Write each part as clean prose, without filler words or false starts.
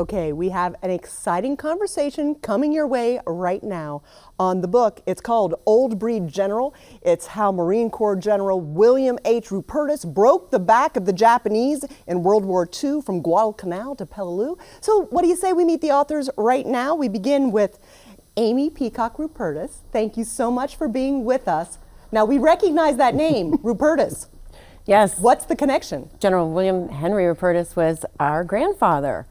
Okay, we have an exciting conversation coming your way right now on the book. It's called Old Breed General. It's how Marine Corps General William H. Rupertus broke the back of the Japanese in World War II from Guadalcanal to Peleliu. So what do you say we meet the authors right now? We begin with Amy Peacock Rupertus. Thank you so much for being with us. Now we recognize that name, Rupertus. Yes. What's the connection? General William Henry Rupertus was our grandfather.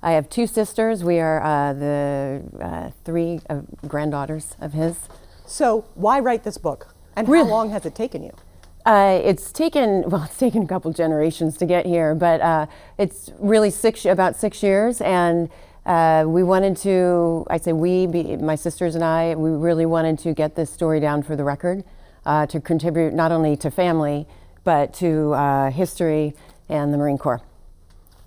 I have two sisters. We are the three granddaughters of his. So why write this book? And Really? how long has it taken you? It's taken a couple generations to get here, but it's really about 6 years. And we wanted to, my sisters and I, we really wanted to get this story down for the record, to contribute not only to family, but to history and the Marine Corps.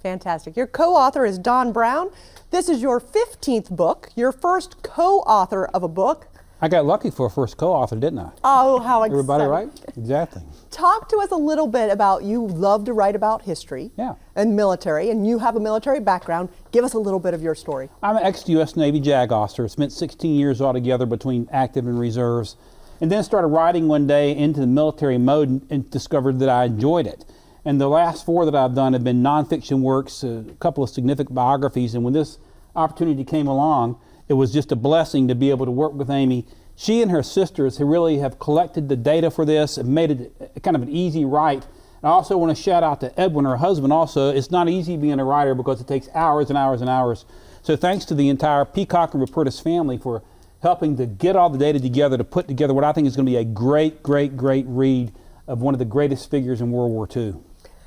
Fantastic. Your co-author is Don Brown. This is your 15th book, your first co-author of a book. I got lucky for a first co-author, didn't I? Oh, how exciting. Everybody right? Exactly. Talk to us a little bit about, you love to write about history and military, and you have a military background. Give us a little bit of your story. I'm an ex-U.S. Navy JAG officer. Spent 16 years altogether between active and reserves, and then started writing one day into the military mode and discovered that I enjoyed it. And the last 4 that I've done have been nonfiction works, a couple of significant biographies. And when this opportunity came along, it was just a blessing to be able to work with Amy. She and her sisters who really have collected the data for this and made it kind of an easy write. And I also want to shout out to Edwin, her husband also. It's not easy being a writer because it takes hours and hours and hours. So thanks to the entire Peacock and Rupertus family for helping to get all the data together to put together what I think is going to be a great, great, great read of one of the greatest figures in World War II.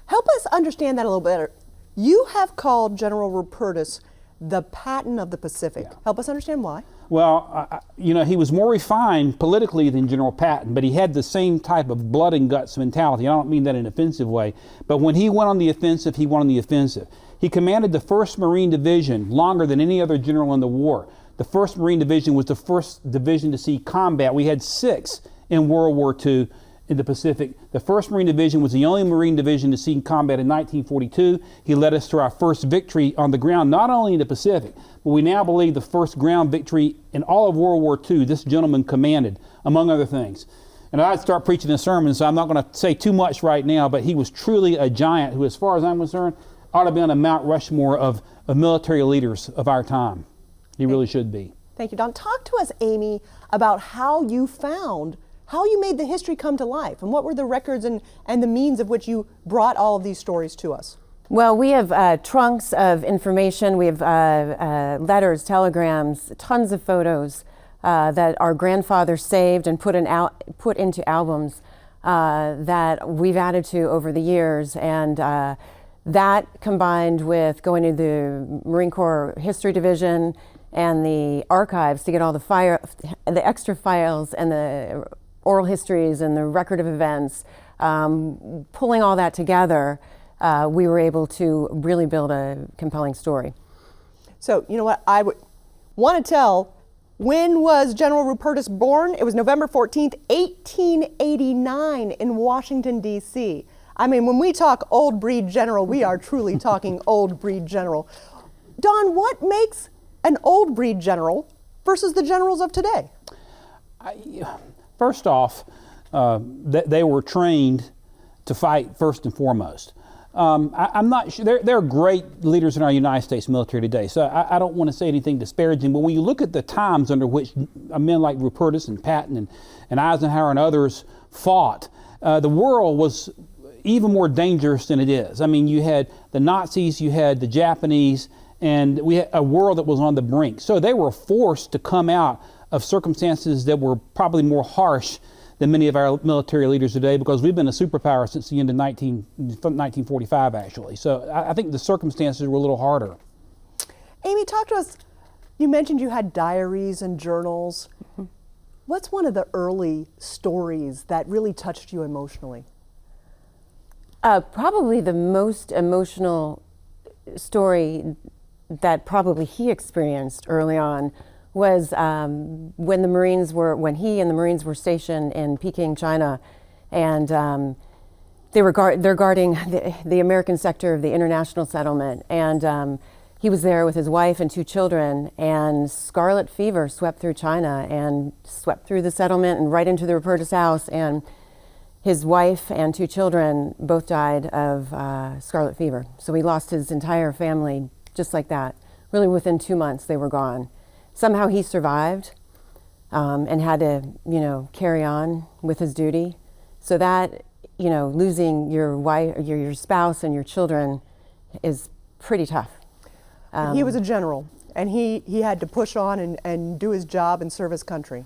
Help us understand that a little better. You have called General Rupertus the Patton of the Pacific. Yeah. Help us understand why. Well, he was more refined politically than General Patton, but he had the same type of blood and guts mentality. I don't mean that in an offensive way, but when he went on the offensive, he went on the offensive. He commanded the 1st Marine Division longer than any other general in the war. The 1st Marine Division was the first division to see combat. We had 6 in World War II. In the Pacific. The 1st Marine Division was the only Marine division to see combat in 1942. He led us to our first victory on the ground, not only in the Pacific, but we now believe the first ground victory in all of World War II this gentleman commanded, among other things. And I'd start preaching a sermon, so I'm not going to say too much right now, but he was truly a giant who, as far as I'm concerned, ought to be on the Mount Rushmore of military leaders of our time. He really should be. Thank you, Don. Talk to us, Amy, about how you made the history come to life, and what were the records and the means of which you brought all of these stories to us? Well, we have trunks of information. We have letters, telegrams, tons of photos that our grandfather saved and put into albums that we've added to over the years. And that combined with going to the Marine Corps History Division and the archives to get all the extra files and the oral histories and the record of events, pulling all that together, we were able to really build a compelling story. So, you know what, I would want to tell, when was General Rupertus born? It was November 14th, 1889 in Washington, D.C. I mean, when we talk old breed general, we are truly talking old breed general. Don, what makes an old breed general versus the generals of today? First off, they were trained to fight first and foremost. I'm not sure, there are great leaders in our United States military today, so I don't want to say anything disparaging, but when you look at the times under which men like Rupertus and Patton and Eisenhower and others fought, the world was even more dangerous than it is. I mean, you had the Nazis, you had the Japanese, and we had a world that was on the brink. So they were forced to come out of circumstances that were probably more harsh than many of our military leaders today, because we've been a superpower since the end of 1945, actually. So I think the circumstances were a little harder. Amy, talk to us. You mentioned you had diaries and journals. Mm-hmm. What's one of the early stories that really touched you emotionally? Probably the most emotional story that probably he experienced early on was when he and the Marines were stationed in Peking, China, and they're guarding the American sector of the international settlement, and he was there with his wife and 2 children, and scarlet fever swept through China and swept through the settlement and right into the Rupertus house, and his wife and 2 children both died of scarlet fever. So he lost his entire family just like that. Really within 2 months they were gone. Somehow he survived and had to, carry on with his duty. So that, losing your wife, your spouse and your children is pretty tough. He was a general, and he had to push on and do his job and serve his country.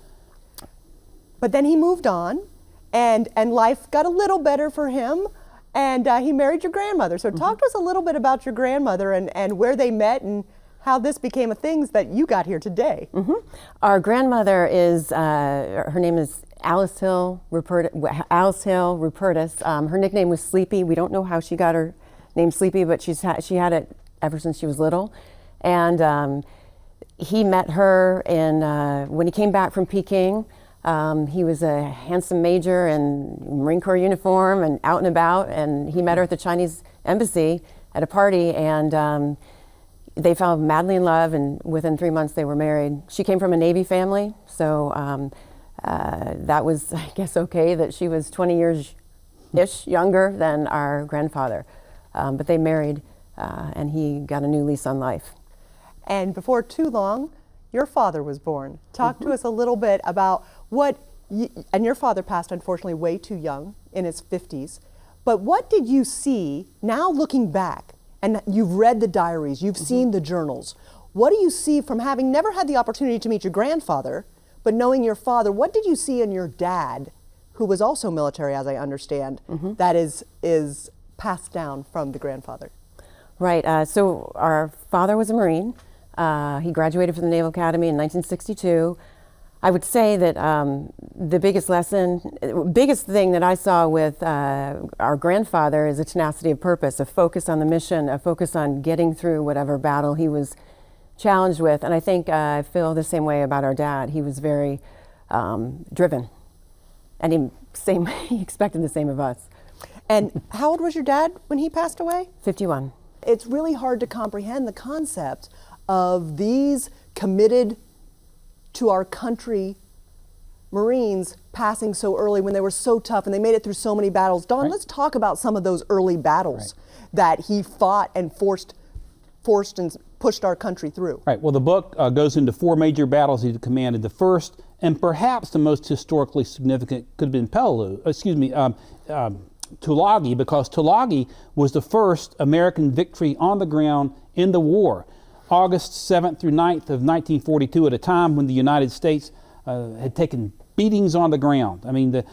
But then he moved on, and life got a little better for him, and he married your grandmother. So talk to us a little bit about your grandmother and where they met and how this became a thing that you got here today. Our grandmother is, her name is Alice Hill Rupertus. Her nickname was Sleepy. We don't know how she got her name Sleepy, but she had it ever since she was little. And he met her when he came back from Peking. He was a handsome major in Marine Corps uniform and out and about, and he met her at the Chinese embassy at a party, and they fell madly in love, and within 3 months they were married. She came from a Navy family, so that was, I guess, okay that she was 20 years-ish younger than our grandfather. But they married, and he got a new lease on life. And before too long, your father was born. Talk to us a little bit about and your father passed unfortunately way too young, in his 50s, but what did you see, now looking back, and you've read the diaries, you've seen the journals, what do you see from having never had the opportunity to meet your grandfather, but knowing your father, what did you see in your dad, who was also military, as I understand, that is passed down from the grandfather? Right, so our father was a Marine. He graduated from the Naval Academy in 1962. I would say that the biggest thing that I saw with our grandfather is a tenacity of purpose, a focus on the mission, a focus on getting through whatever battle he was challenged with. And I think I feel the same way about our dad. He was very driven, and he expected the same of us. And how old was your dad when he passed away? 51. It's really hard to comprehend the concept of these committed to our country Marines passing so early when they were so tough and they made it through so many battles. Don, let's talk about some of those early battles that he fought and forced and pushed our country through. Right. Well, the book goes into 4 major battles he commanded. The first, and perhaps the most historically significant, could have been Tulagi, because Tulagi was the first American victory on the ground in the war. August 7th through 9th of 1942, at a time when the United States had taken beatings on the ground. I mean,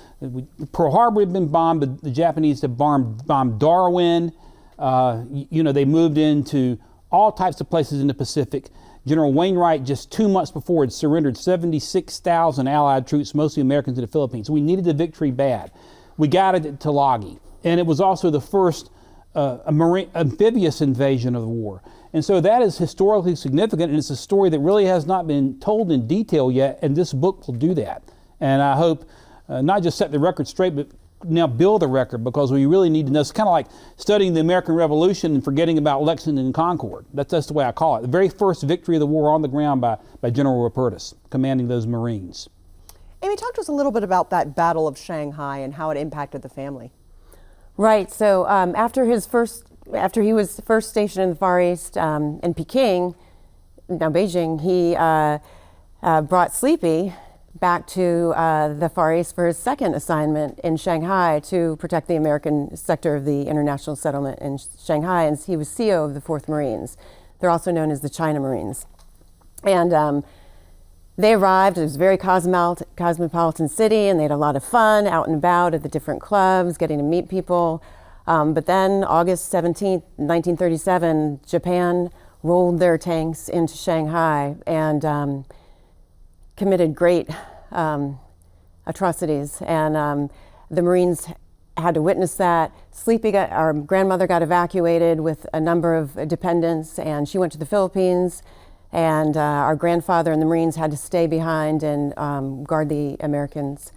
Pearl Harbor had been bombed, the Japanese had bombed Darwin. They moved into all types of places in the Pacific. General Wainwright, just 2 months before, had surrendered 76,000 Allied troops, mostly Americans, in the Philippines. We needed the victory bad. We got it at Tulagi. And it was also the first amphibious invasion of the war. And so that is historically significant, and it's a story that really has not been told in detail yet, and this book will do that. And I hope not just set the record straight, but now build the record, because we really need to know. It's kind of like studying the American Revolution and forgetting about Lexington and Concord. That's the way I call it. The very first victory of the war on the ground by General Rupertus, commanding those Marines. Amy, talk to us a little bit about that Battle of Shanghai and how it impacted the family. Right, so after he was first stationed in the Far East in Peking, now Beijing, he brought Sleepy back to the Far East for his second assignment in Shanghai to protect the American sector of the international settlement in Shanghai, and he was CO of the 4th Marines. They're also known as the China Marines. And they arrived. It was a very cosmopolitan city, and they had a lot of fun out and about at the different clubs, getting to meet people. But then August 17th, 1937, Japan rolled their tanks into Shanghai and committed great atrocities. And the Marines had to witness that. Our grandmother got evacuated with a number of dependents, and she went to the Philippines. And our grandfather and the Marines had to stay behind and guard the Americans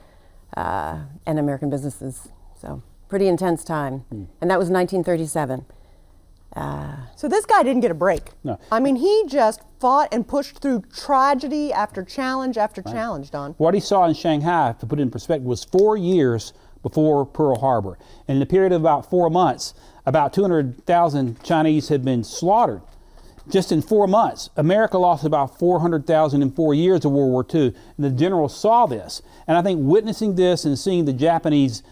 and American businesses. So pretty intense time. And that was 1937. So this guy didn't get a break. No. I mean, he just fought and pushed through tragedy after challenge after challenge, Don. What he saw in Shanghai, to put it in perspective, was 4 years before Pearl Harbor. And in a period of about 4 months, about 200,000 Chinese had been slaughtered. Just in 4 months, America lost about 400,000 in 4 years of World War II. And the general saw this. And I think witnessing this and seeing the Japanese,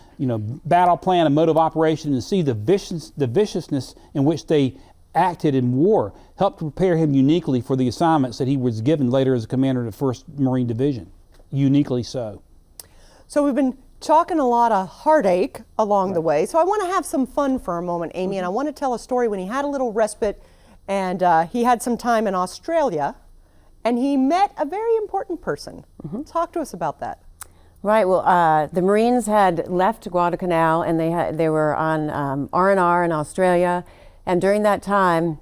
battle plan and mode of operation, and see the viciousness in which they acted in war, helped prepare him uniquely for the assignments that he was given later as a commander of the 1st Marine Division. Uniquely so. So we've been talking a lot of heartache along the way. So I want to have some fun for a moment, Amy, and I want to tell a story when he had a little respite and he had some time in Australia and he met a very important person. Talk to us about that. Right. Well, the Marines had left Guadalcanal and they were on R&R in Australia. And during that time,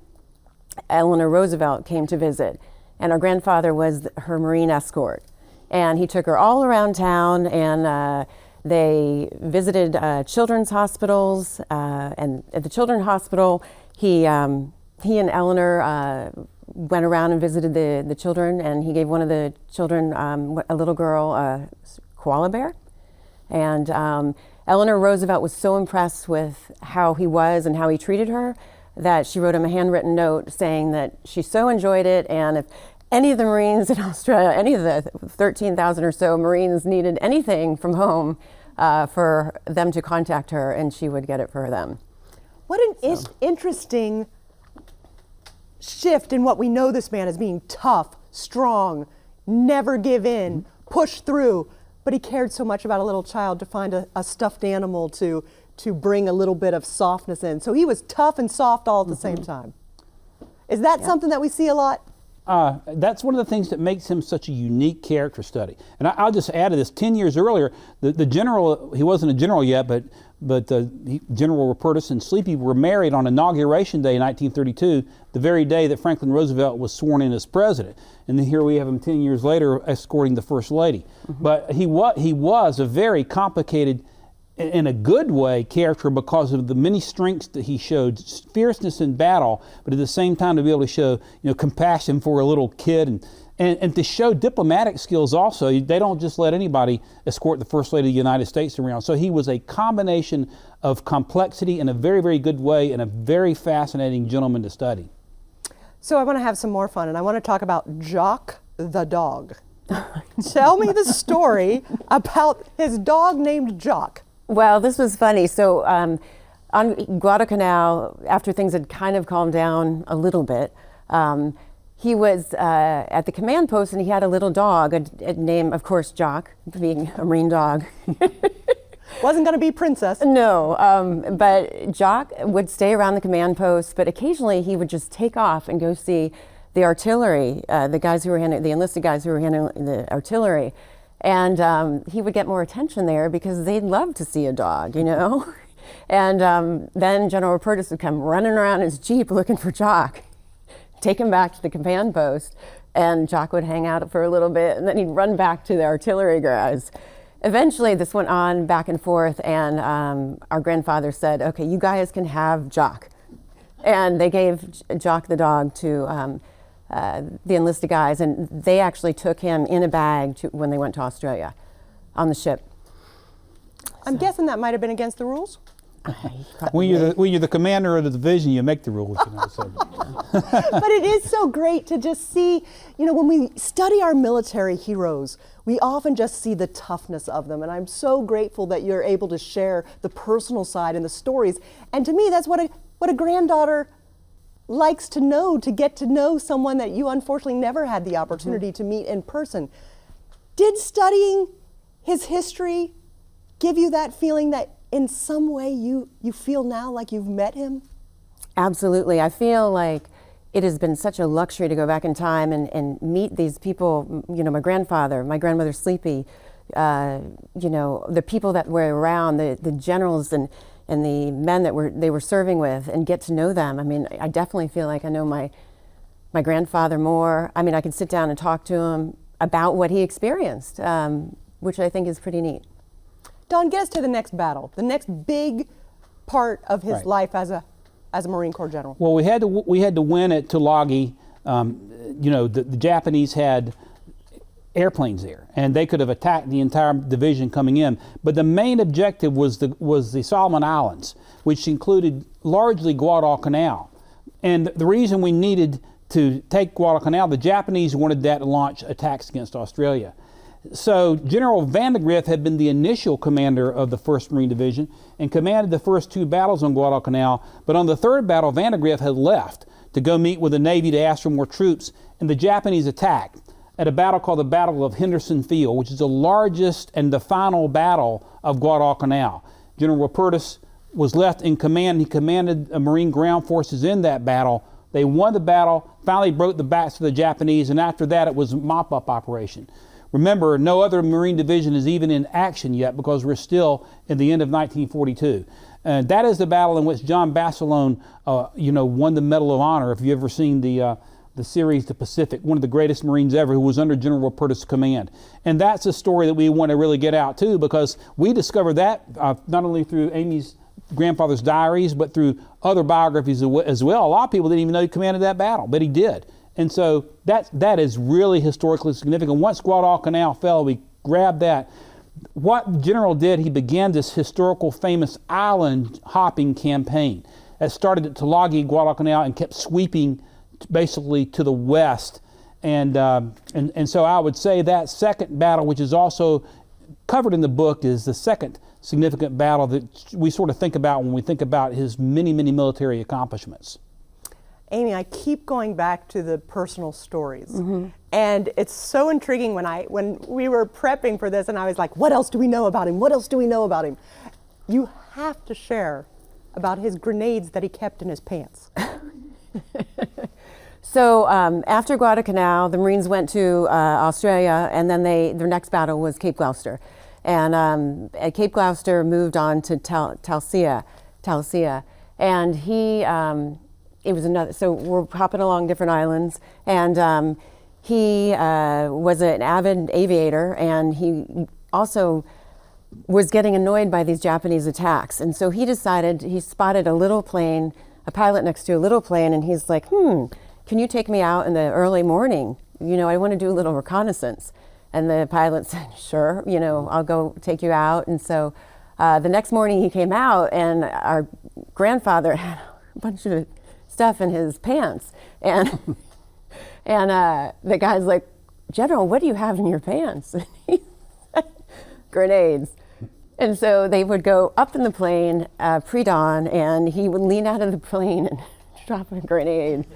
Eleanor Roosevelt came to visit. And our grandfather was her Marine escort. And he took her all around town and they visited children's hospitals. And at the children's hospital, he and Eleanor went around and visited the children. And he gave one of the children, a little girl, a koala bear. And Eleanor Roosevelt was so impressed with how he was and how he treated her that she wrote him a handwritten note saying that she so enjoyed it, and if any of the Marines in Australia, any of the 13,000 or so Marines needed anything from home, for them to contact her and she would get it for them. What an interesting shift in what we know this man as being tough, strong, never give in, push through. But he cared so much about a little child to find a stuffed animal to bring a little bit of softness in. So he was tough and soft all at the same time. Is that something that we see a lot? That's one of the things that makes him such a unique character study. And I'll just add to this, 10 years earlier, the general, he wasn't a general yet, but General Rupertus and Sleepy were married on Inauguration Day in 1932, the very day that Franklin Roosevelt was sworn in as president. And then here we have him 10 years later escorting the First Lady. But he was a very complicated, in a good way, character because of the many strengths that he showed, fierceness in battle, but at the same time to be able to show compassion for a little kid and to show diplomatic skills also. They don't just let anybody escort the First Lady of the United States around. So he was a combination of complexity in a very, very good way and a very fascinating gentleman to study. So I want to have some more fun and I want to talk about Jock the dog. Tell me the story about his dog named Jock. Well, this was funny. So on Guadalcanal, after things had kind of calmed down a little bit, he was at the command post and he had a little dog, a name, of course, Jock, being a Marine dog. Wasn't going to be Princess. No, but Jock would stay around the command post, but occasionally he would just take off and go see the artillery, the guys who were handling, the enlisted guys who were handling the artillery. And he would get more attention there because they'd love to see a dog, And then General Rupertus would come running around his Jeep looking for Jock, take him back to the command post, and Jock would hang out for a little bit, and then he'd run back to the artillery guys. Eventually, this went on back and forth, and our grandfather said, okay, you guys can have Jock. And they gave Jock the dog to the enlisted guys, and they actually took him in a bag when they went to Australia on the ship. I'm guessing that might have been against the rules? When you're the commander of the division, you make the rules. So. But it is so great to just see, when we study our military heroes, we often just see the toughness of them. And I'm so grateful that you're able to share the personal side and the stories. And to me, that's what a granddaughter likes to know, to get to know someone that you unfortunately never had the opportunity to meet in person. Did studying his history give you that feeling that in some way you feel now like you've met him? Absolutely. I feel like it has been such a luxury to go back in time and meet these people, my grandfather, my grandmother Sleepy, the people that were around, the generals and the men that they were serving with, and get to know them. I mean, I definitely feel like I know my grandfather more. I mean, I can sit down and talk to him about what he experienced, which I think is pretty neat. Don, get us to the next battle, the next big part of his life as a as a Marine Corps general? Well, we had to win at Tulagi. The Japanese had airplanes there, and they could have attacked the entire division coming in. But the main objective was the Solomon Islands, which included largely Guadalcanal. And the reason we needed to take Guadalcanal, the Japanese wanted that to launch attacks against Australia. So General Vandegrift had been the initial commander of the 1st Marine Division and commanded the first 2 battles on Guadalcanal, but on the 3rd battle, Vandegrift had left to go meet with the Navy to ask for more troops, and the Japanese attacked at a battle called the Battle of Henderson Field, which is the largest and the final battle of Guadalcanal. General Rupertus was left in command. He commanded Marine ground forces in that battle. They won the battle, finally broke the backs of the Japanese, and after that it was a mop-up operation. Remember, no other Marine division is even in action yet because we're still in the end of 1942. And that is the battle in which John Basilone, won the Medal of Honor. If you've ever seen the series The Pacific, one of the greatest Marines ever, who was under General Rupertus' command. And that's a story that we want to really get out too, because we discovered that not only through Amy's grandfather's diaries, but through other biographies as well. A lot of people didn't even know he commanded that battle, but he did. And so that is really historically significant. Once Guadalcanal fell, we grabbed that. What General did, he began this historical famous island hopping campaign that started at Tulagi, Guadalcanal, and kept sweeping basically to the west. And so I would say that second battle, which is also covered in the book, is the second significant battle that we sort of think about when we think about his many, many military accomplishments. Amy, I keep going back to the personal stories. And it's so intriguing when we were prepping for this and I was like, what else do we know about him? What else do we know about him? You have to share about his grenades that he kept in his pants. So after Guadalcanal, the Marines went to Australia, and then their next battle was Cape Gloucester. And at Cape Gloucester moved on to Talsia. And it was another, so we're hopping along different islands, and he was an avid aviator, and he also was getting annoyed by these Japanese attacks. And so he spotted a little plane, a pilot next to a little plane, and he's like, can you take me out in the early morning? I want to do a little reconnaissance. And the pilot said, sure, I'll go take you out. And so the next morning he came out, and our grandfather had a bunch of stuff in his pants. And the guy's like, General, what do you have in your pants? And he said, grenades. And so they would go up in the plane pre-dawn, and he would lean out of the plane and drop a grenade.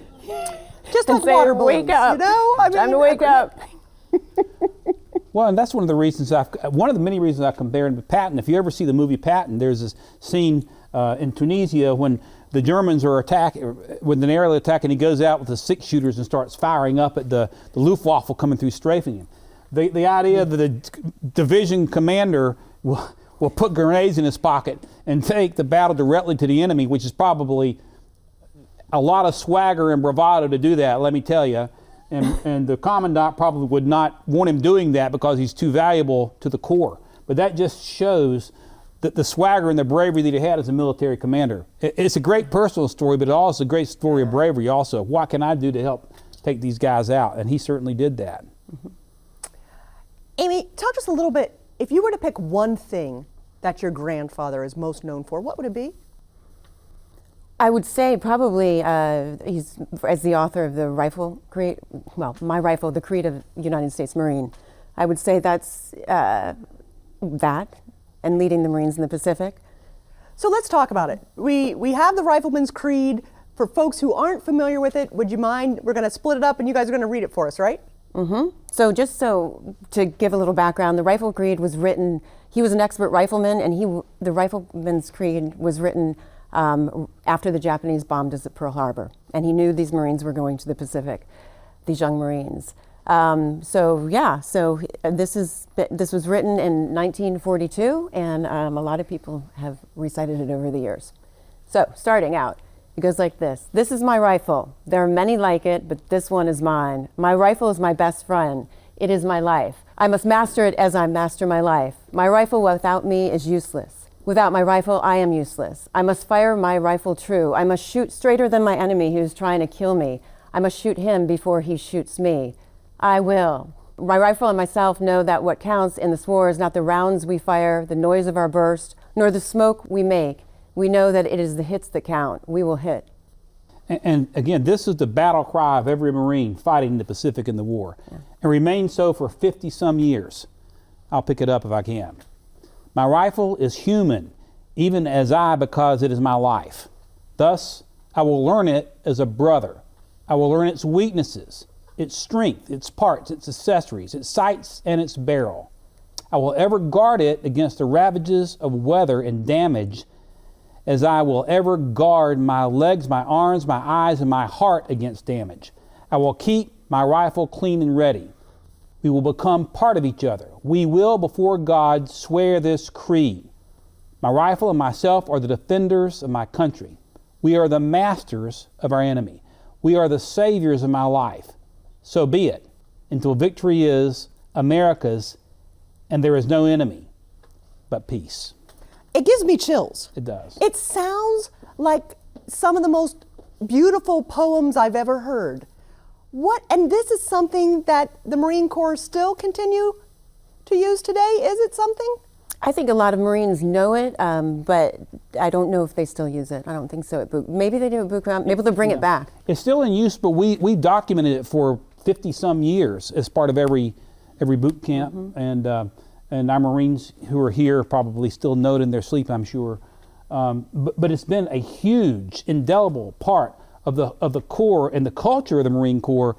Just like water balloons, wake up. Time to wake up. Well, and that's one of the many reasons I compared him to Patton. If you ever see the movie Patton, there's this scene in Tunisia when the Germans are with an aerial attack, and he goes out with the 6-shooters and starts firing up at the Luftwaffe coming through, strafing him. The idea that the division commander will put grenades in his pocket and take the battle directly to the enemy, which is probably a lot of swagger and bravado to do that, let me tell you. And the commandant probably would not want him doing that because he's too valuable to the Corps. But that just shows that the swagger and the bravery that he had as a military commander. It's a great personal story, but it's also a great story of bravery also. What can I do to help take these guys out? And he certainly did that. Amy, talk to us a little bit. If you were to pick one thing that your grandfather is most known for, what would it be? I would say probably he's as the author of the rifle creed. Well, my rifle, the creed of United States Marine. I would say that's that, and leading the Marines in the Pacific. So let's talk about it. We have the Rifleman's Creed. For folks who aren't familiar with it, would you mind? We're going to split it up, and you guys are going to read it for us, right? So just to give a little background, the Rifle Creed was written. He was an expert rifleman, and the Rifleman's Creed was written after the Japanese bombed us at Pearl Harbor, and he knew these Marines were going to the Pacific, these young Marines. So this was written in 1942, and a lot of people have recited it over the years. So starting out, it goes like this. This is my rifle. There are many like it, but this one is mine. My rifle is my best friend. It is my life. I must master it as I master my life. My rifle without me is useless. Without my rifle, I am useless. I must fire my rifle true. I must shoot straighter than my enemy who's trying to kill me. I must shoot him before he shoots me. I will. My rifle and myself know that what counts in this war is not the rounds we fire, the noise of our burst, nor the smoke we make. We know that it is the hits that count. We will hit. And again, this is the battle cry of every Marine fighting in the Pacific in the war, and remained so for 50 some years. I'll pick it up if I can. My rifle is human, even as I, because it is my life. Thus, I will learn it as a brother. I will learn its weaknesses, its strength, its parts, its accessories, its sights, and its barrel. I will ever guard it against the ravages of weather and damage, as I will ever guard my legs, my arms, my eyes, and my heart against damage. I will keep my rifle clean and ready. We will become part of each other. We will, before God, swear this creed. My rifle and myself are the defenders of my country. We are the masters of our enemy. We are the saviors of my life. So be it, until victory is America's, and there is no enemy but peace. It gives me chills. It does. It sounds like some of the most beautiful poems I've ever heard. And this is something that the Marine Corps still continue to use today? Is it something? I think a lot of Marines know it, but I don't know if they still use it. I don't think so. Maybe they do at boot camp. Maybe they'll bring it back. It's still in use, but we documented it for 50 some years as part of every boot camp, and our Marines who are here probably still know it in their sleep, I'm sure. But it's been a huge, indelible part of the Corps and the culture of the Marine Corps,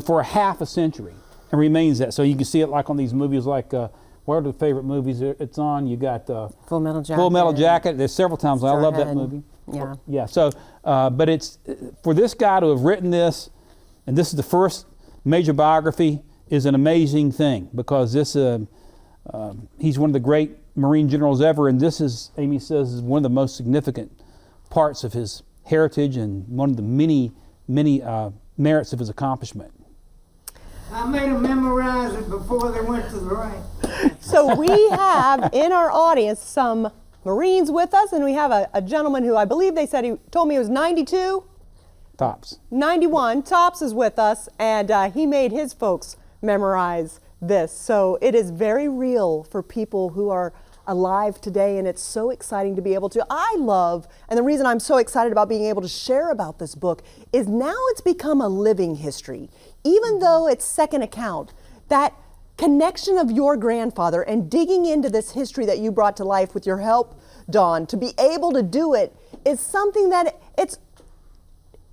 for a half a century, and remains that. So you can see it like on these movies, like what are the favorite movies it's on? You got Full Metal Jacket. Full Metal Jacket. There's several times. I love that movie. Yeah. Yeah. So, but it's for this guy to have written this, and this is the first major biography, is an amazing thing, because this he's one of the great Marine generals ever, and this is, Amy says, is one of the most significant parts of his heritage and one of the many merits of his accomplishment. I made them memorize it before they went to the rank. So we have in our audience some Marines with us, and we have a gentleman who I believe he told me he was 92? Tops. 91. Tops is with us, and he made his folks memorize this. So it is very real for people who are alive today, and it's so exciting to be able to. I love, and the reason I'm so excited about being able to share about this book is now it's become a living history. Even though it's second account, that connection of your grandfather and digging into this history that you brought to life with your help, Dawn, to be able to do it is something that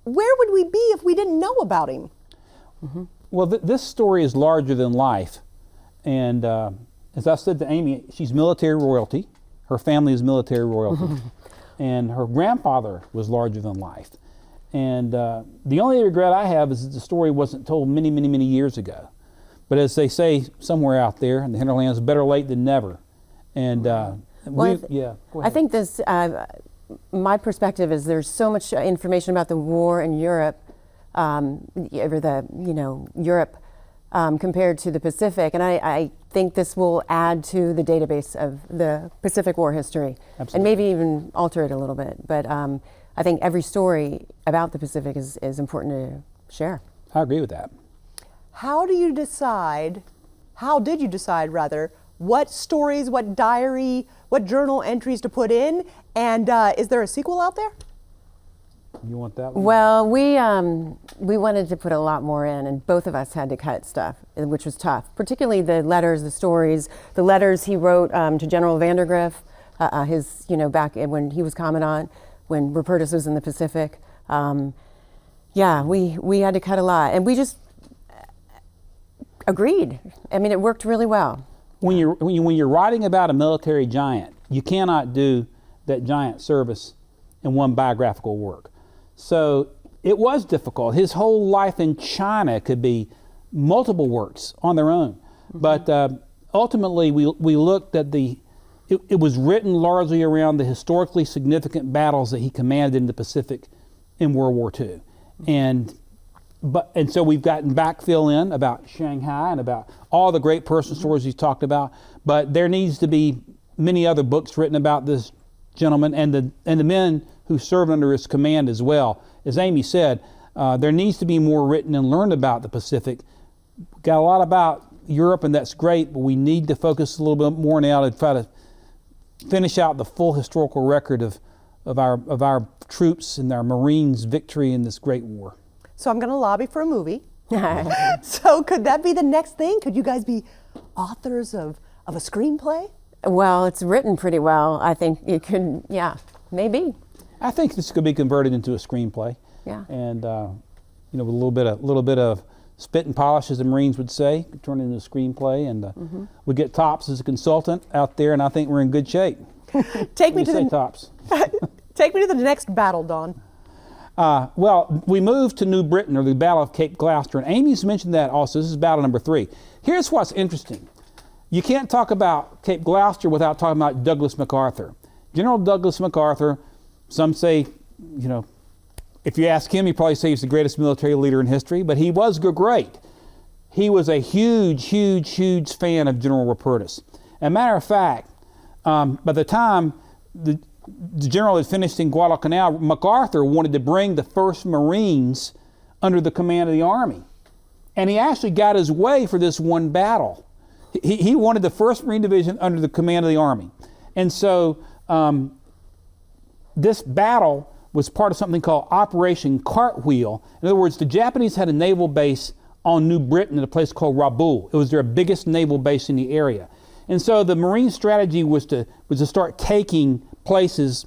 where would we be if we didn't know about him? Mm-hmm. Well, this story is larger than life, and as I said to Amy, she's military royalty. Her family is military royalty. And her grandfather was larger than life. And the only regret I have is that the story wasn't told many, many, many years ago. But as they say somewhere out there in the hinterlands, better late than never. And go ahead. I think this, my perspective is there's so much information about the war in Europe, Europe compared to the Pacific, and I think this will add to the database of the Pacific War history. Absolutely. And maybe even alter it a little bit. But I think every story about the Pacific is important to share. I agree with that. How did you decide, what stories, what diary, what journal entries to put in? And is there a sequel out there? You want that one? Well, we wanted to put a lot more in, and both of us had to cut stuff, which was tough. Particularly the letters, the stories, the letters he wrote to General Vandergrift, his, back when he was commandant, when Rupertus was in the Pacific. We had to cut a lot, and we just agreed. I mean, it worked really well. When you're writing about a military giant, you cannot do that giant service in one biographical work. So it was difficult. His whole life in China could be multiple works on their own. Mm-hmm. But ultimately, we looked at it was written largely around the historically significant battles that he commanded in the Pacific in World War II. And so we've gotten backfill in about Shanghai and about all the great personal stories he's talked about. But there needs to be many other books written about this gentleman and the men who served under his command as well. As Amy said, there needs to be more written and learned about the Pacific. We've got a lot about Europe, and that's great, but we need to focus a little bit more now to try to finish out the full historical record of our troops and our Marines' victory in this great war. So I'm going to lobby for a movie. So could that be the next thing? Could you guys be authors of a screenplay? Well, it's written pretty well. I think it could, yeah, maybe. I think this could be converted into a screenplay. Yeah. And with a little bit of spit and polish, as the Marines would say, turn it into a screenplay, and we get Tops as a consultant out there, and I think we're in good shape. Take me to the Tops. Take me to the next battle, Don. Well, we moved to New Britain, or the Battle of Cape Gloucester, and Amy's mentioned that also. This is battle number 3. Here's what's interesting. You can't talk about Cape Gloucester without talking about Douglas MacArthur. General Douglas MacArthur, some say, if you ask him, he'd probably say he's the greatest military leader in history, but he was great. He was a huge fan of General Rupertus. As a matter of fact, by the time the general had finished in Guadalcanal, MacArthur wanted to bring the 1st Marines under the command of the Army. And he actually got his way for this one battle. He wanted the 1st Marine Division under the command of the Army. And so this battle was part of something called Operation Cartwheel. In other words, the Japanese had a naval base on New Britain at a place called Rabaul. It was their biggest naval base in the area. And so the Marine strategy was to start taking places,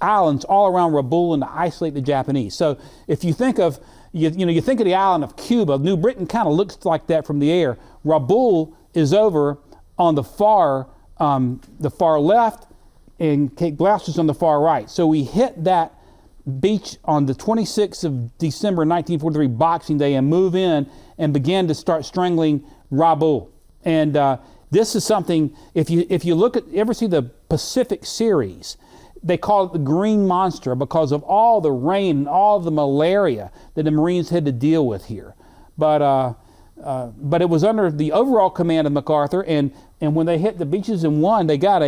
islands all around Rabaul, and to isolate the Japanese. So if you think of you think of the island of Cuba, New Britain kind of looks like that from the air. Rabaul is over on the far left, and Cape Gloucester's on the far right. So we hit that beach on the 26th of December 1943, Boxing Day, and move in and began to start strangling Rabaul. And this is something, if you look at, ever see the Pacific series, they call it the Green Monster because of all the rain and all the malaria that the Marines had to deal with here. But it was under the overall command of MacArthur, and when they hit the beaches and won, they got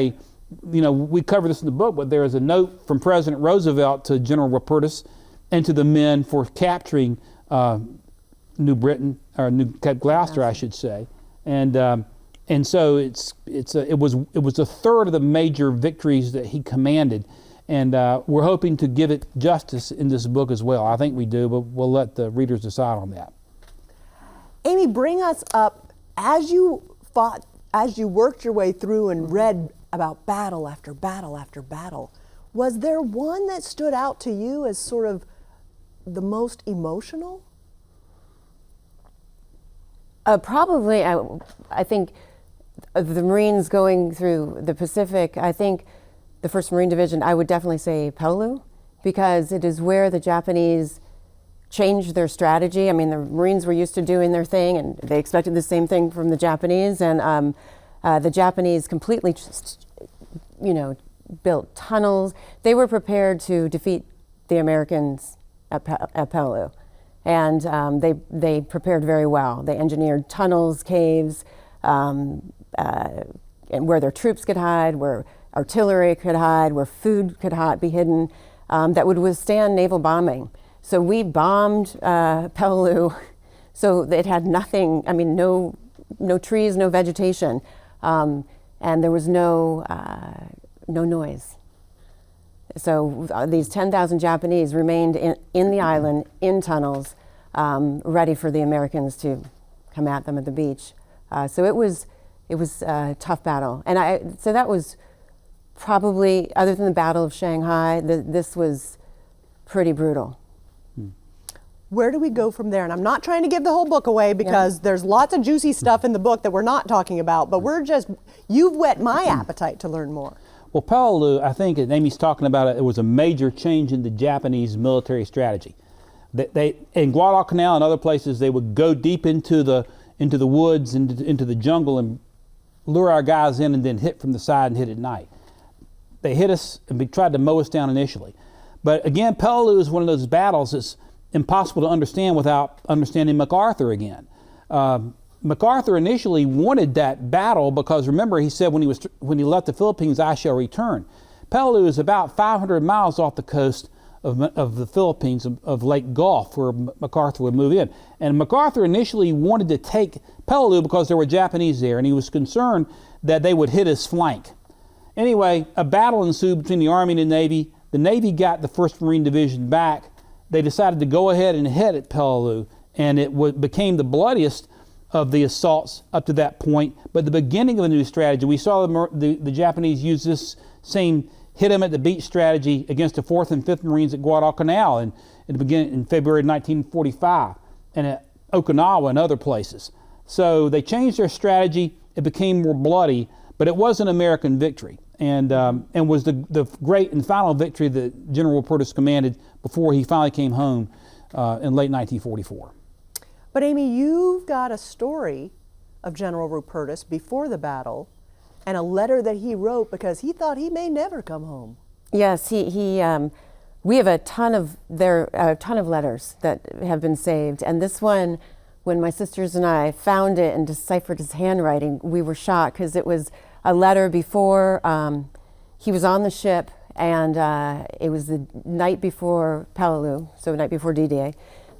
we cover this in the book, but there is a note from President Roosevelt to General Rupertus and to the men for capturing New Britain, or New Cape Gloucester, I should say, and so it was a third of the major victories that he commanded, and we're hoping to give it justice in this book as well. I think we do, but we'll let the readers decide on that. Amy, bring us up as you worked your way through and read about battle after battle after battle. Was there one that stood out to you as sort of the most emotional? Probably, I think the Marines going through the Pacific, I think the 1st Marine Division, I would definitely say Peleliu, because it is where the Japanese changed their strategy. I mean, the Marines were used to doing their thing, and they expected the same thing from the Japanese, and the Japanese completely, built tunnels. They were prepared to defeat the Americans at Peleliu. And they prepared very well. They engineered tunnels, caves, and where their troops could hide, where artillery could hide, where food could be hidden, that would withstand naval bombing. So we bombed Peleliu, so it had nothing. I mean, no trees, no vegetation, and there was no noise. So these 10,000 Japanese remained in the island, in tunnels, ready for the Americans to come at them at the beach. So it was a tough battle. And so that was probably, other than the Battle of Shanghai, this was pretty brutal. Where do we go from there? And I'm not trying to give the whole book away because there's lots of juicy stuff in the book that we're not talking about, but you've whet my appetite to learn more. Well, Peleliu, I think, and Amy's talking about it, was a major change in the Japanese military strategy. They in Guadalcanal and other places, they would go deep into the woods, into the jungle, and lure our guys in and then hit from the side and hit at night. They hit us and tried to mow us down initially. But again, Peleliu is one of those battles that's impossible to understand without understanding MacArthur again. MacArthur initially wanted that battle because, remember, he said when he left the Philippines, I shall return. Peleliu is about 500 miles off the coast of the Philippines, of Lake Gulf, where MacArthur would move in. And MacArthur initially wanted to take Peleliu because there were Japanese there, and he was concerned that they would hit his flank. Anyway, a battle ensued between the Army and the Navy. The Navy got the 1st Marine Division back. They decided to go ahead and hit at Peleliu, and it became the bloodiest of the assaults up to that point, but the beginning of a new strategy. We saw the Japanese use this same hit them at the beach strategy against the 4th and 5th Marines at Guadalcanal in February 1945, and at Okinawa and other places. So they changed their strategy. It became more bloody, but it was an American victory, and was the great and final victory that General Rupertus commanded before he finally came home in late 1944. But Amy, you've got a story of General Rupertus before the battle, and a letter that he wrote because he thought he may never come home. Yes, we have a ton of letters that have been saved, and this one, when my sisters and I found it and deciphered his handwriting, we were shocked because it was a letter before he was on the ship, and it was the night before Peleliu, so the night before D-Day,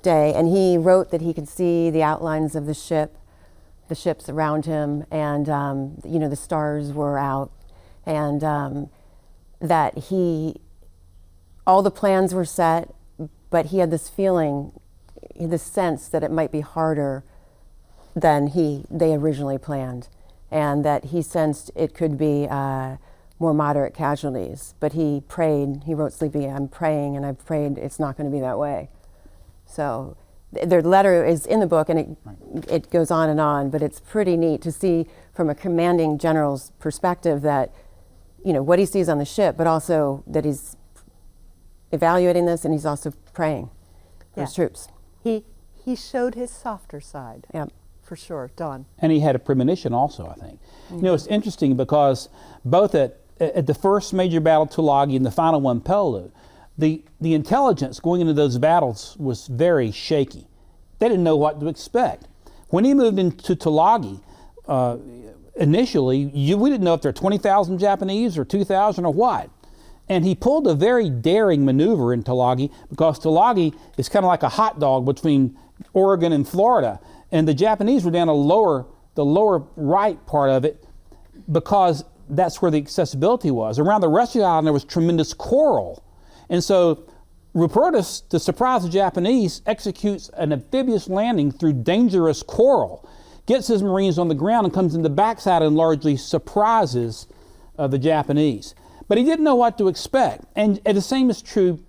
and he wrote that he could see the outlines of the ships around him, and the stars were out, and that all the plans were set, but he had this feeling, this sense that it might be harder than they originally planned, and that he sensed it could be more moderate casualties. But he prayed, he wrote Sleepy, I'm praying and I've prayed it's not going to be that way. So their letter is in the book, and it goes on, but it's pretty neat to see from a commanding general's perspective that, what he sees on the ship, but also that he's evaluating this and he's also praying for his troops. He showed his softer side. Yep. For sure. Don. And he had a premonition also, I think. Mm-hmm. It's interesting because both at the first major battle, Tulagi, and the final one, Peleliu, the intelligence going into those battles was very shaky. They didn't know what to expect. When he moved into Tulagi, initially, we didn't know if there were 20,000 Japanese or 2,000 or what. And he pulled a very daring maneuver in Tulagi because Tulagi is kind of like a hot dog between Oregon and Florida. And the Japanese were down the lower right part of it because that's where the accessibility was. Around the rest of the island, there was tremendous coral. And so Rupertus, to surprise the Japanese, executes an amphibious landing through dangerous coral, gets his Marines on the ground and comes in the backside and largely surprises the Japanese. But he didn't know what to expect. And the same is true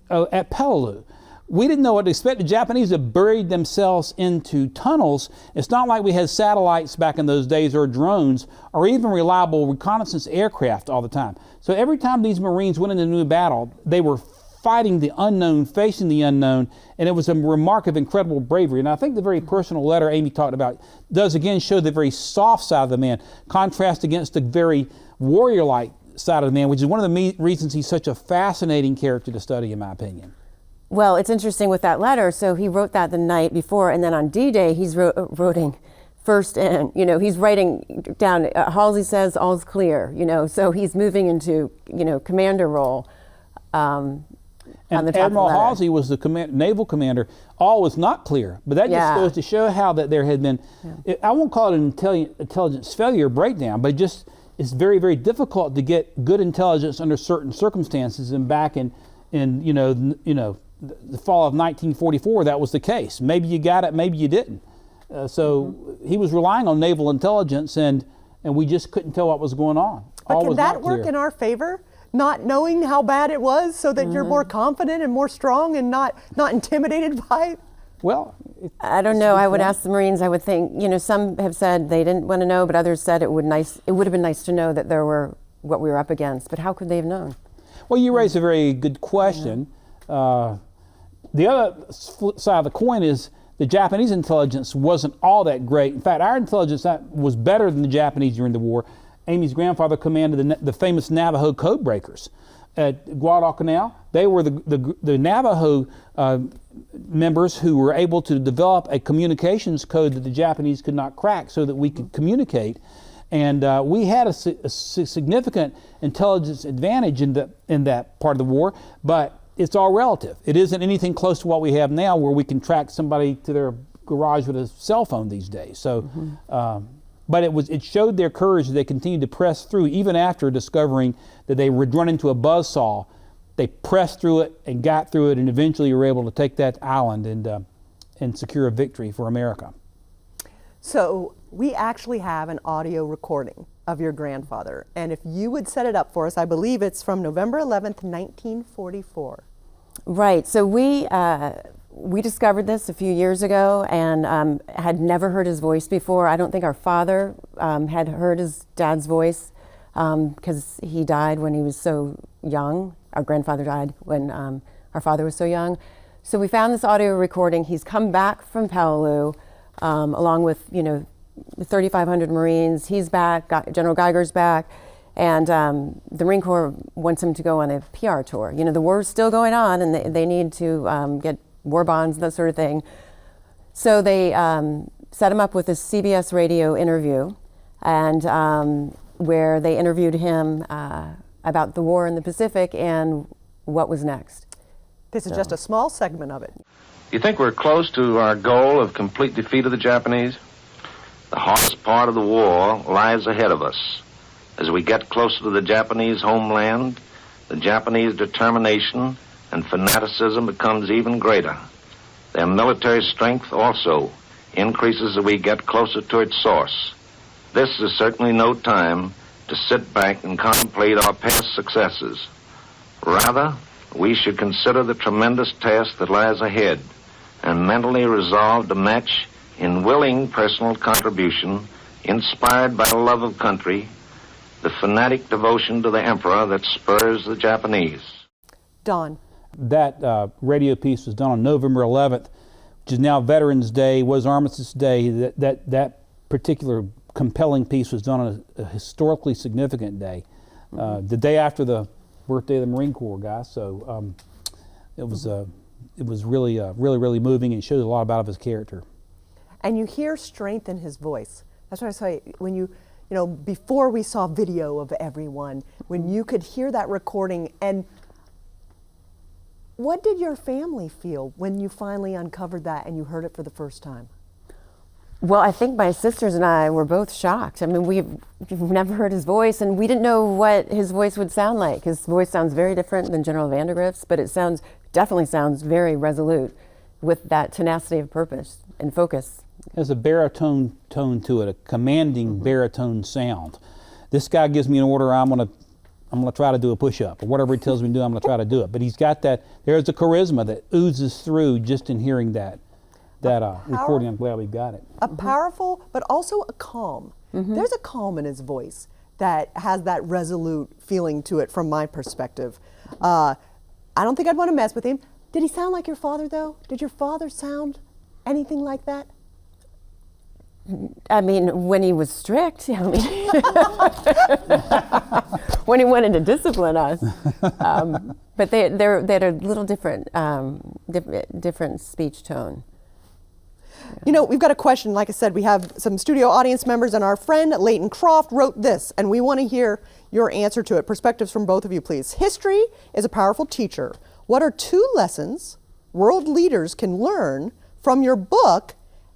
at Peleliu. We didn't know what to expect. The Japanese had buried themselves into tunnels. It's not like we had satellites back in those days or drones or even reliable reconnaissance aircraft all the time. So every time these Marines went into a new battle, they were fighting the unknown, facing the unknown, and it was a remark of incredible bravery. And I think the very personal letter Amy talked about does again show the very soft side of the man, contrast against the very warrior-like side of the man, which is one of the reasons he's such a fascinating character to study, in my opinion. Well, it's interesting with that letter. So he wrote that the night before, and then on D-Day, he's writing first in. He's writing down. Halsey says all's clear. So he's moving into commander role. On the top Admiral of the Halsey was the naval commander. All was not clear, but that just goes to show how that there had been. I won't call it an intelligence failure or breakdown, but it's very, very difficult to get good intelligence under certain circumstances. And back in the fall of 1944, that was the case. Maybe you got it, maybe you didn't. So he was relying on naval intelligence, and we just couldn't tell what was going on. But can that work in our favor? Not knowing how bad it was, so that you're more confident and more strong and not intimidated by it? Well, I don't know. I would ask the Marines. I would think, some have said they didn't want to know, but others said it would have been nice to know that there were what we were up against. But how could they have known? Well, you raise a very good question. The other side of the coin is the Japanese intelligence wasn't all that great. In fact, our intelligence was better than the Japanese during the war. Amy's grandfather commanded the famous Navajo code breakers. at Guadalcanal. They were the Navajo members who were able to develop a communications code that the Japanese could not crack so that we could communicate. And we had a significant intelligence advantage in that part of the war, but it's all relative. It isn't anything close to what we have now, where we can track somebody to their garage with a cell phone these days. So, but it showed their courage. They continued to press through, even after discovering that they would run into a buzzsaw. They pressed through it and got through it, and eventually were able to take that island and secure a victory for America. So we actually have an audio recording of your grandfather, and if you would set it up for us, I believe it's from November 11th, 1944. Right. So we discovered this a few years ago and had never heard his voice before. I don't think our father had heard his dad's voice because he died when he was so young. Our grandfather died when our father was so young. So we found this audio recording. He's come back from Peleliu along with, the 3,500 Marines. He's back, General Geiger's back, and the Marine Corps wants him to go on a PR tour. The war's still going on, and they need to get war bonds, that sort of thing. So they set him up with a CBS radio interview, and where they interviewed him about the war in the Pacific and what was next. This is just a small segment of it. You think we're close to our goal of complete defeat of the Japanese? The hardest part of the war lies ahead of us. As we get closer to the Japanese homeland, the Japanese determination and fanaticism becomes even greater. Their military strength also increases as we get closer to its source. This is certainly no time to sit back and contemplate our past successes. Rather, we should consider the tremendous task that lies ahead and mentally resolve to match in willing personal contribution, inspired by a love of country, the fanatic devotion to the emperor that spurs the Japanese. Don. That radio piece was done on November 11th, which is now Veterans Day, was Armistice Day. That particular compelling piece was done on a historically significant day, the day after the birthday of the Marine Corps, guys. So it was really moving, and it shows a lot about his character. And you hear strength in his voice. That's what I say. When before we saw video of everyone, when you could hear that recording, and what did your family feel when you finally uncovered that and you heard it for the first time? Well, I think my sisters and I were both shocked. I mean, we've never heard his voice, and we didn't know what his voice would sound like. His voice sounds very different than General Vandergrift's, but it definitely sounds very resolute with that tenacity of purpose and focus. There's a baritone tone to it, a commanding baritone sound. This guy gives me an order, I'm gonna try to do a push-up, or whatever he tells me to do, I'm gonna try to do it. But he's got there's a charisma that oozes through just in hearing that recording. I'm glad we got it. A powerful, but also a calm. There's a calm in his voice that has that resolute feeling to it from my perspective. I don't think I'd want to mess with him. Did he sound like your father, though? Did your father sound anything like that? I mean, when he was strict, when he wanted to discipline us. But they had a little different speech tone. We've got a question. Like I said, we have some studio audience members, and our friend Leighton Croft wrote this, and we want to hear your answer to it. Perspectives from both of you, please. History is a powerful teacher. What are 2 lessons world leaders can learn from your book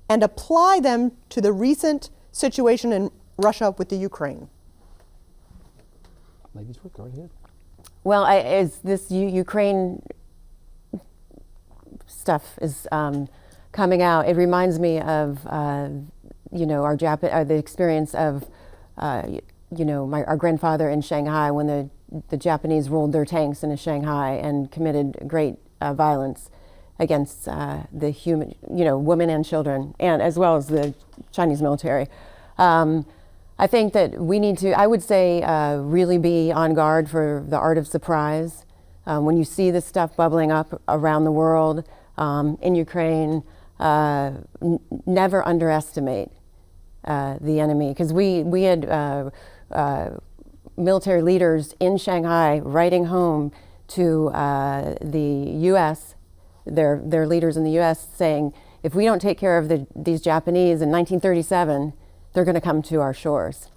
and apply them to the recent situation in Russia with the Ukraine? Ladies, go ahead. Well, as this Ukraine stuff is coming out, it reminds me of the experience of our grandfather in Shanghai when the Japanese rolled their tanks into Shanghai and committed great violence against the women and children, and as well as the Chinese military. I think that we need to, I would say, really be on guard for the art of surprise. When you see this stuff bubbling up around the world, in Ukraine, never underestimate the enemy, because we had military leaders in Shanghai writing home to the U.S., their leaders in the U.S., saying, if we don't take care of these Japanese in 1937, they're going to come to our shores.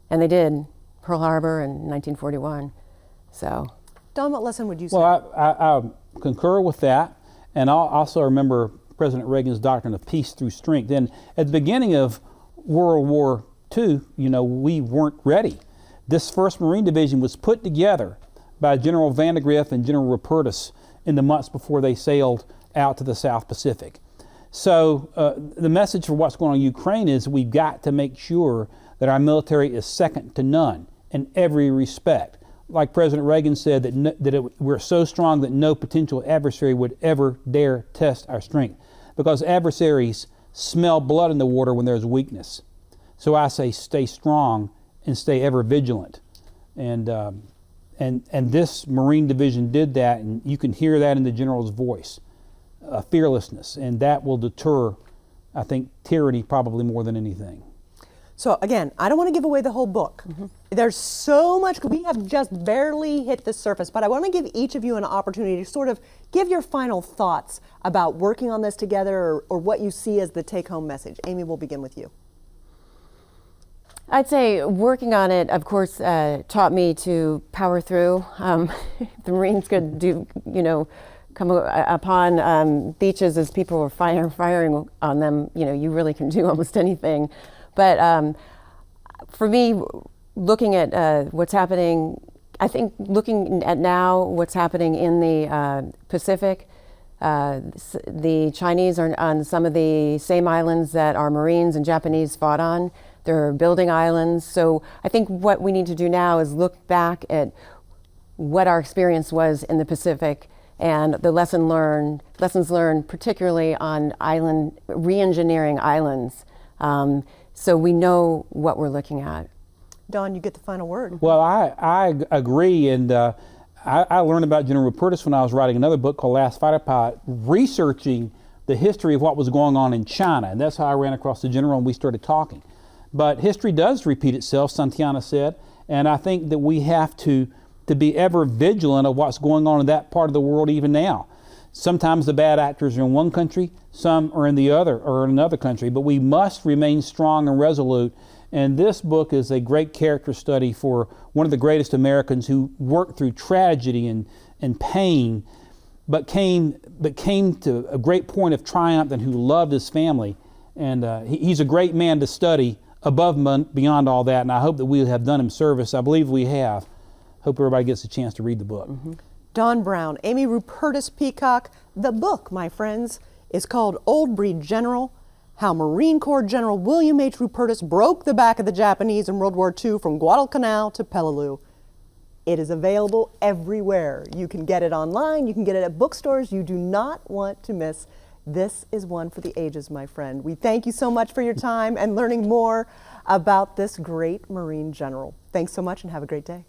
And they did, Pearl Harbor in 1941. So, Don, what lesson would you say? Well, I concur with that, and I also remember President Reagan's doctrine of peace through strength. And at the beginning of World War II, we weren't ready. This 1st Marine Division was put together by General Vandegrift and General Rupertus in the months before they sailed out to the South Pacific. So the message for what's going on in Ukraine is we've got to make sure that our military is second to none in every respect. Like President Reagan said, we're so strong that no potential adversary would ever dare test our strength, because adversaries smell blood in the water when there's weakness. So I say stay strong and stay ever vigilant. And this Marine Division did that, and you can hear that in the general's voice, fearlessness, and that will deter, I think, tyranny probably more than anything. So again, I don't want to give away the whole book. There's so much, we have just barely hit the surface, but I want to give each of you an opportunity to sort of give your final thoughts about working on this together, or what you see as the take-home message. Amy, we'll begin with you. I'd say working on it, of course, taught me to power through. The Marines could come upon beaches as people were firing on them. You really can do almost anything. But for me, looking at what's happening, I think looking at now what's happening in the Pacific, the Chinese are on some of the same islands that our Marines and Japanese fought on. They're building islands. So I think what we need to do now is look back at what our experience was in the Pacific and the lessons learned, particularly on re-engineering islands. So we know what we're looking at. Don, you get the final word. Well, I agree, and I learned about General Rupertus when I was writing another book called Last Fighter Pilot, researching the history of what was going on in China, and that's how I ran across the general and we started talking. But history does repeat itself, Santiana said, and I think that we have to be ever vigilant of what's going on in that part of the world even now. Sometimes the bad actors are in one country, some are in the other, or in another country, but we must remain strong and resolute. And this book is a great character study for one of the greatest Americans who worked through tragedy and pain, but came to a great point of triumph, and who loved his family. And he's a great man to study above and beyond all that, and I hope that we have done him service. I believe we have. Hope everybody gets a chance to read the book. Don Brown, Amy Rupertus Peacock. The book, my friends, is called Old Breed General: How Marine Corps General William H. Rupertus Broke the Back of the Japanese in World War II from Guadalcanal to Peleliu. It is available everywhere. You can get it online, you can get it at bookstores. You do not want to miss. This is one for the ages, my friend. We thank you so much for your time and learning more about this great Marine general. Thanks so much and have a great day.